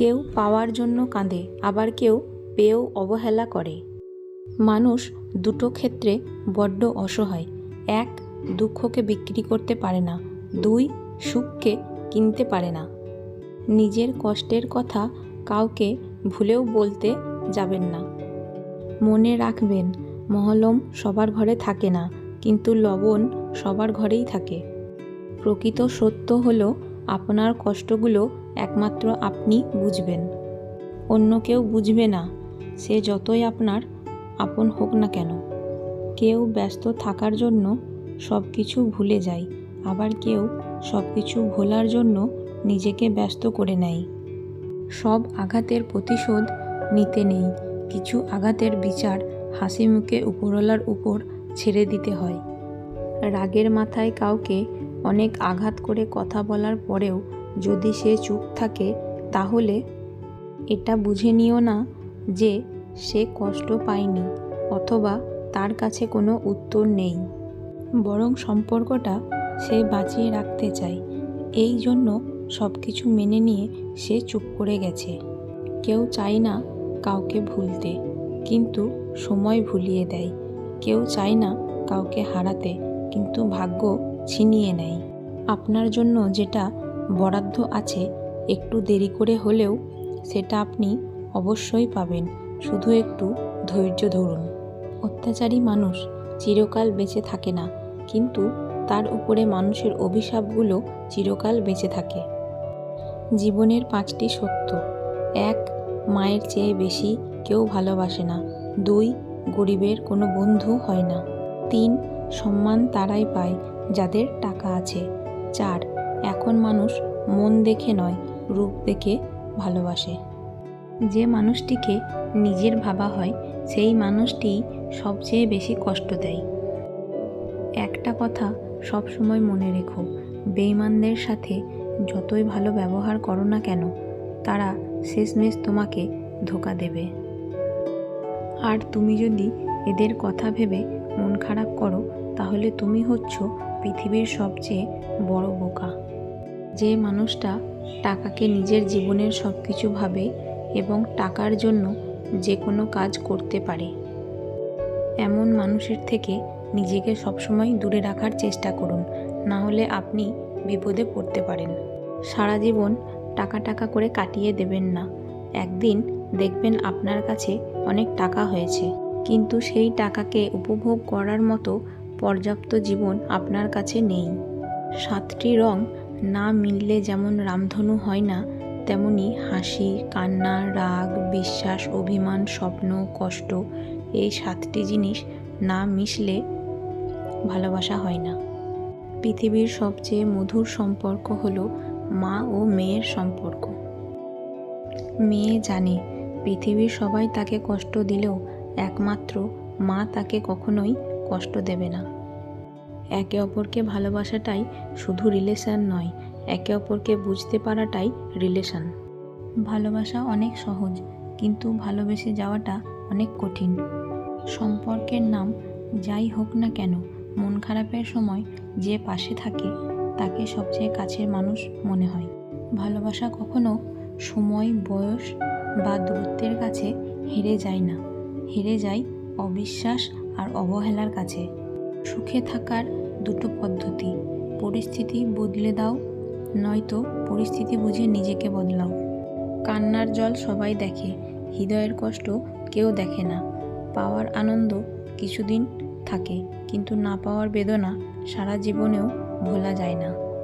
কেউ পাওয়ার জন্য কাঁদে, আবার কেউ পেয়েও অবহেলা করে। মানুষ দুটো ক্ষেত্রে বড্ড অসহায়। এক, দুঃখকে বিক্রি করতে পারে না। দুই, সুখকে কিনতে পারে না। নিজের কষ্টের কথা কাউকে ভুলেও বলতে যাবেন না। মনে রাখবেন, মহলম সবার ঘরে থাকে না, কিন্তু লবণ সবার ঘরেই থাকে। প্রকৃত সত্য হলো, আপনার কষ্টগুলো একমাত্র আপনি বুঝবেন, অন্য কেউ বুঝবে না, সে যতই আপনার আপন হোক না কেন। কেউ ব্যস্ত থাকার জন্য সব কিছু ভুলে যায়, আবার কেউ সব কিছু ভোলার জন্য নিজেকে ব্যস্ত করে নেয়। সব আঘাতের প্রতিশোধ নিতে নেই, কিছু আঘাতের বিচার হাসি মুখে উপরওয়ালার উপর ছেড়ে দিতে হয়। রাগের মাথায় কাউকে অনেক আঘাত করে কথা বলার পরেও যদি সে চুপ থাকে, তাহলে এটা বুঝে নিও না যে সে কষ্ট পায়নি অথবা তার কাছে কোনো উত্তর নেই, বরং সম্পর্কটা সে বাঁচিয়ে রাখতে চায়। এই জন্য সব কিছু মেনে নিয়ে সে চুপ করে গেছে। কেউ চায় না কাউকে ভুলতে, কিন্তু সময় ভুলিয়ে দেয়। কেউ চায় না কাউকে হারাতে, কিন্তু ভাগ্য ছিনিয়ে নেয়। আপনার জন্য যেটা বরাদ্দ আছে, একটু দেরি করে হলেও সেটা আপনি অবশ্যই পাবেন। শুধু একটু ধৈর্য ধরুন। অত্যাচারী মানুষ চিরকাল বেঁচে থাকে না, কিন্তু তার উপরে মানুষের অভিশাপগুলো চিরকাল বেঁচে থাকে। জীবনের 5টি সত্য: 1, মায়ের চেয়ে বেশি কেউ ভালোবাসে না। 2, গরিবের কোনো বন্ধু হয় না। 3, সম্মান তারাই পায় যাদের টাকা আছে। 4, এখন মানুষ মন দেখে নয়, রূপ দেখে ভালোবাসে। যে মানুষটিকে নিজের ভাবা হয়, সেই মানুষটিই সবচেয়ে বেশি কষ্ট দেয়। একটা কথা সবসময় মনে রেখো, বেঈমানদের সাথে যতই ভালো ব্যবহার করো না কেন, তারা শেষমেশ তোমাকে ধোঁকা দেবে। আর তুমি যদি এদের কথা ভেবে মন খারাপ করো, তাহলে তুমি হচ্ছ পৃথিবীর সবচেয়ে বড় বোকা। যে মানুষটা টাকাকে নিজের জীবনের সব কিছু ভাবে এবং টাকার জন্য যে কোনো কাজ করতে পারে, এমন মানুষের থেকে নিজেকে সবসময় দূরে রাখার চেষ্টা করুন, না হলে আপনি বিপদে পড়তে পারেন। সারা জীবন টাকা টাকা করে কাটিয়ে দেবেন না। একদিন দেখবেন আপনার কাছে অনেক টাকা হয়েছে, কিন্তু সেই টাকাকে উপভোগ করার মতো পর্যাপ্ত জীবন আপনার কাছে নেই। 7টি রং না মিললে যেমন রামধনু হয় না, তেমনি হাসি, কান্না, রাগ, বিশ্বাস, অভিমান, স্বপ্ন, কষ্ট, এই 7টি জিনিস না মিশলে ভালোবাসা হয় না। পৃথিবীর সবচেয়ে মধুর সম্পর্ক হলো মা ও মেয়ের সম্পর্ক। মেয়ে জানে পৃথিবীর সবাই তাকে কষ্ট দিলেও একমাত্র মা তাকে কখনোই কষ্ট দেবে না। একে অপরকে ভালোবাসাটাই শুধু রিলেশন নয়, একে অপরকে বুঝতে পারাটাই রিলেশন। ভালোবাসা অনেক সহজ, কিন্তু ভালোবেসে যাওয়াটা অনেক কঠিন। সম্পর্কের নাম যাই হোক না কেন, মন খারাপের সময় যে পাশে থাকে তাকে সবচেয়ে কাছের মানুষ মনে হয়। ভালোবাসা কখনো সময়, বয়স বা দূরত্বের কাছে হেরে যায় না, হেরে যায় অবিশ্বাস আর অবহেলার কাছে। সুখে থাকার দুটো পদ্ধতি: পরিস্থিতি বদলে দাও, নয়তো পরিস্থিতি বুঝে নিজেকে বদলাও। কান্নার জল সবাই দেখে, হৃদয়ের কষ্ট কেউ দেখে না। পাওয়ার আনন্দ কিছুদিন থাকে, কিন্তু না পাওয়ার বেদনা সারা জীবনেও ভোলা যায় না।